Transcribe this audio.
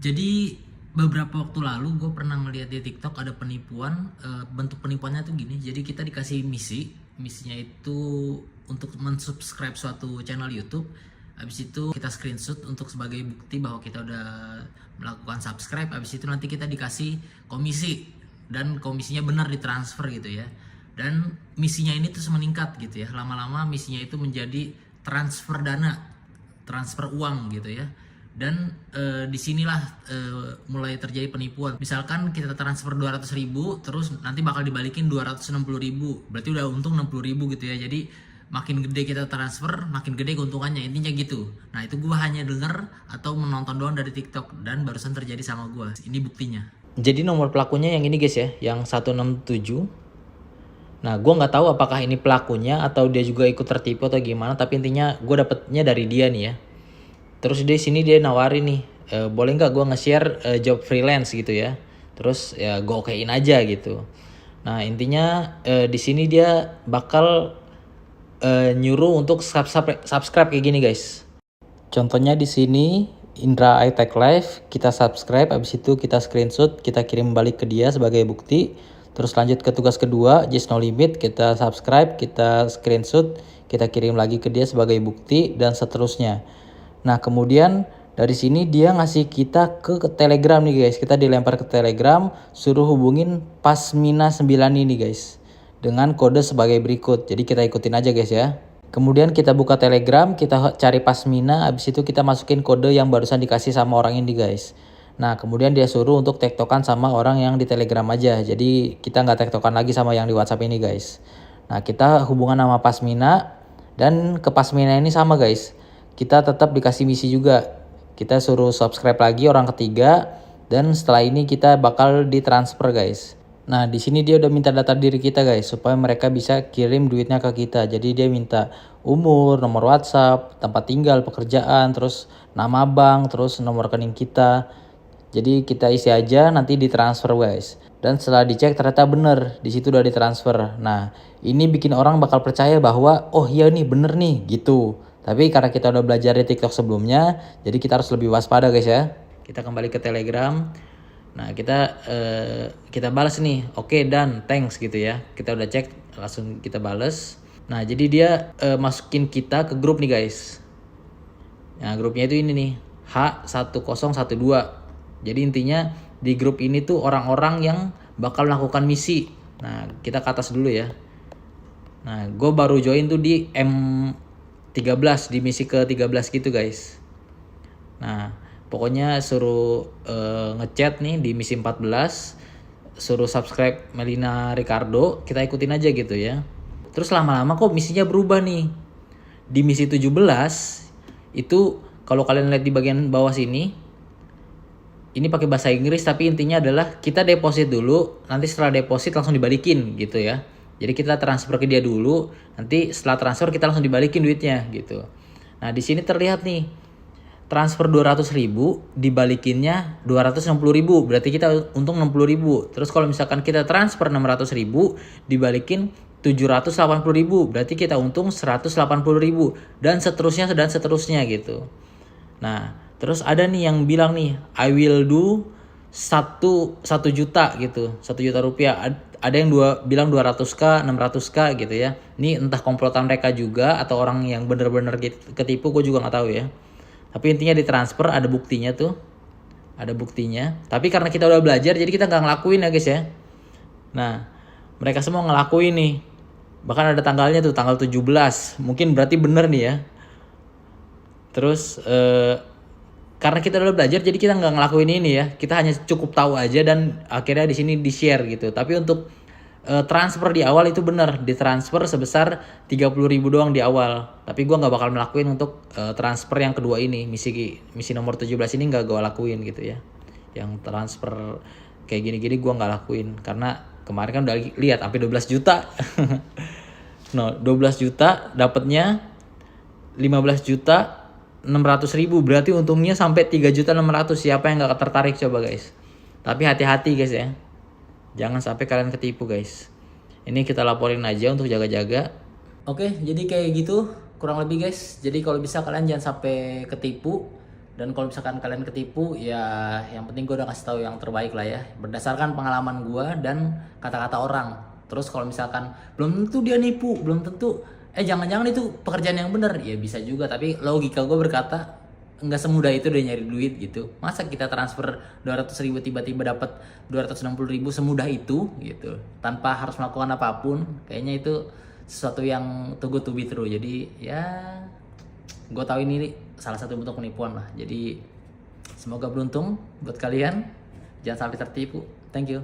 Jadi beberapa waktu lalu gue pernah ngeliat di TikTok ada penipuan, bentuk penipuannya tuh gini. Jadi kita dikasih misinya itu untuk mensubscribe suatu channel YouTube. Habis itu kita screenshot untuk sebagai bukti bahwa kita udah melakukan subscribe. Habis itu nanti kita dikasih komisi dan komisinya benar ditransfer gitu ya. Dan misinya ini terus meningkat gitu ya. Lama-lama misinya itu menjadi transfer dana, transfer uang gitu ya. Dan disinilah mulai terjadi penipuan. Misalkan kita transfer 200.000, terus nanti bakal dibalikin 260.000, berarti udah untung 60.000 gitu ya. Jadi makin gede kita transfer, makin gede keuntungannya, intinya gitu. Nah itu gue hanya denger atau menonton doang dari TikTok, dan barusan terjadi sama gue. Ini buktinya. Jadi nomor pelakunya yang ini guys ya, yang 167. Nah, gue nggak tahu apakah ini pelakunya atau dia juga ikut tertipu atau gimana, tapi intinya gue dapetnya dari dia nih ya. Terus di sini dia nawarin nih, boleh nggak gue nge-share job freelance gitu ya. Terus ya gue okein aja gitu. Nah intinya di sini dia bakal nyuruh untuk subscribe kayak gini guys. Contohnya di sini Indra iTech Live, kita subscribe, habis itu kita screenshot, kita kirim balik ke dia sebagai bukti. Terus lanjut ke tugas kedua, Just No Limit, kita subscribe, kita screenshot, kita kirim lagi ke dia sebagai bukti, dan seterusnya. Nah kemudian dari sini dia ngasih kita ke Telegram nih guys. Kita dilempar ke Telegram, suruh hubungin Pasmina 9 ini guys, dengan kode sebagai berikut. Jadi kita ikutin aja guys ya. Kemudian kita buka Telegram, kita cari Pasmina, habis itu kita masukin kode yang barusan dikasih sama orang ini guys. Nah kemudian dia suruh untuk tektokan sama orang yang di Telegram aja. Jadi kita nggak tektokan lagi sama yang di WhatsApp ini guys. Nah kita hubungan sama Pasmina, dan ke Pasmina ini sama guys. Kita tetap dikasih misi juga. Kita suruh subscribe lagi orang ketiga, dan setelah ini kita bakal ditransfer guys. Nah di sini dia udah minta data diri kita guys, supaya mereka bisa kirim duitnya ke kita. Jadi dia minta umur, nomor WhatsApp, tempat tinggal, pekerjaan, terus nama bank, terus nomor rekening kita. Jadi kita isi aja, nanti ditransfer guys. Dan setelah dicek ternyata bener, di situ udah ditransfer. Nah ini bikin orang bakal percaya bahwa oh iya nih bener nih gitu. Tapi karena kita udah belajar di TikTok sebelumnya, jadi kita harus lebih waspada guys ya. Kita kembali ke Telegram. Nah kita balas nih, oke dan thanks gitu ya. Kita udah cek, langsung kita balas. Nah jadi dia masukin kita ke grup nih guys. Nah grupnya itu ini nih, H1012. Jadi intinya di grup ini tuh orang-orang yang bakal melakukan misi. Nah kita ke atas dulu ya. Nah gue baru join tuh di M13, di misi ke-13 gitu guys. Nah pokoknya suruh ngechat nih di misi 14, suruh subscribe Melina Ricardo, kita ikutin aja gitu ya. Terus lama-lama kok misinya berubah nih. Di misi 17 itu kalau kalian lihat di bagian bawah sini, ini pakai bahasa Inggris tapi intinya adalah kita deposit dulu, nanti setelah deposit langsung dibalikin gitu ya. Jadi kita transfer ke dia dulu, nanti setelah transfer kita langsung dibalikin duitnya gitu. Nah di sini terlihat nih, transfer 200.000 dibalikinnya 260.000, berarti kita untung 60.000. Terus kalau misalkan kita transfer 600.000 dibalikin 780.000, berarti kita untung 180.000, dan seterusnya gitu. Nah terus ada nih yang bilang nih, I will do 1 juta gitu, 1 juta rupiah. Ada yang bilang 200k, 600k gitu ya. Ini entah komplotan mereka juga atau orang yang bener-bener ketipu, gue juga nggak tahu ya. Tapi intinya ditransfer, ada buktinya tuh, ada buktinya. Tapi karena kita udah belajar, jadi kita nggak ngelakuin ya guys ya. Nah mereka semua ngelakuin nih, bahkan ada tanggalnya tuh, tanggal 17. Mungkin berarti bener nih ya. Terus karena kita udah belajar, jadi kita nggak ngelakuin ini ya. Kita hanya cukup tahu aja, dan akhirnya di sini di share gitu. Tapi untuk transfer di awal itu bener, ditransfer sebesar 30.000 doang di awal. Tapi gue nggak bakal melakuin untuk transfer yang kedua ini, misi nomor 17 ini nggak gue lakuin gitu ya. Yang transfer kayak gini-gini gue nggak lakuin, karena kemarin kan udah lihat sampai 12 juta. No, 12 juta dapatnya 15.600.000, berarti untungnya sampai 3.600.000. Siapa yang nggak tertarik coba guys? Tapi hati-hati guys ya, jangan sampai kalian ketipu guys. Ini kita laporin aja untuk jaga-jaga. Oke, jadi kayak gitu kurang lebih guys. Jadi kalau bisa kalian jangan sampai ketipu, Dan kalau misalkan kalian ketipu, ya yang penting gue udah kasih tahu yang terbaik lah ya, berdasarkan pengalaman gue dan kata-kata orang. Terus kalau misalkan belum tentu dia nipu, belum tentu jangan-jangan itu pekerjaan yang benar, ya bisa juga. Tapi logika gue berkata nggak semudah itu deh nyari duit gitu. Masa kita transfer 200.000 tiba-tiba dapat 260.000 semudah itu gitu, tanpa harus melakukan apapun? Kayaknya itu sesuatu yang too good to be true. Jadi ya gue tahu ini salah satu bentuk penipuan lah. Jadi semoga beruntung buat kalian, jangan sampai tertipu. Thank you.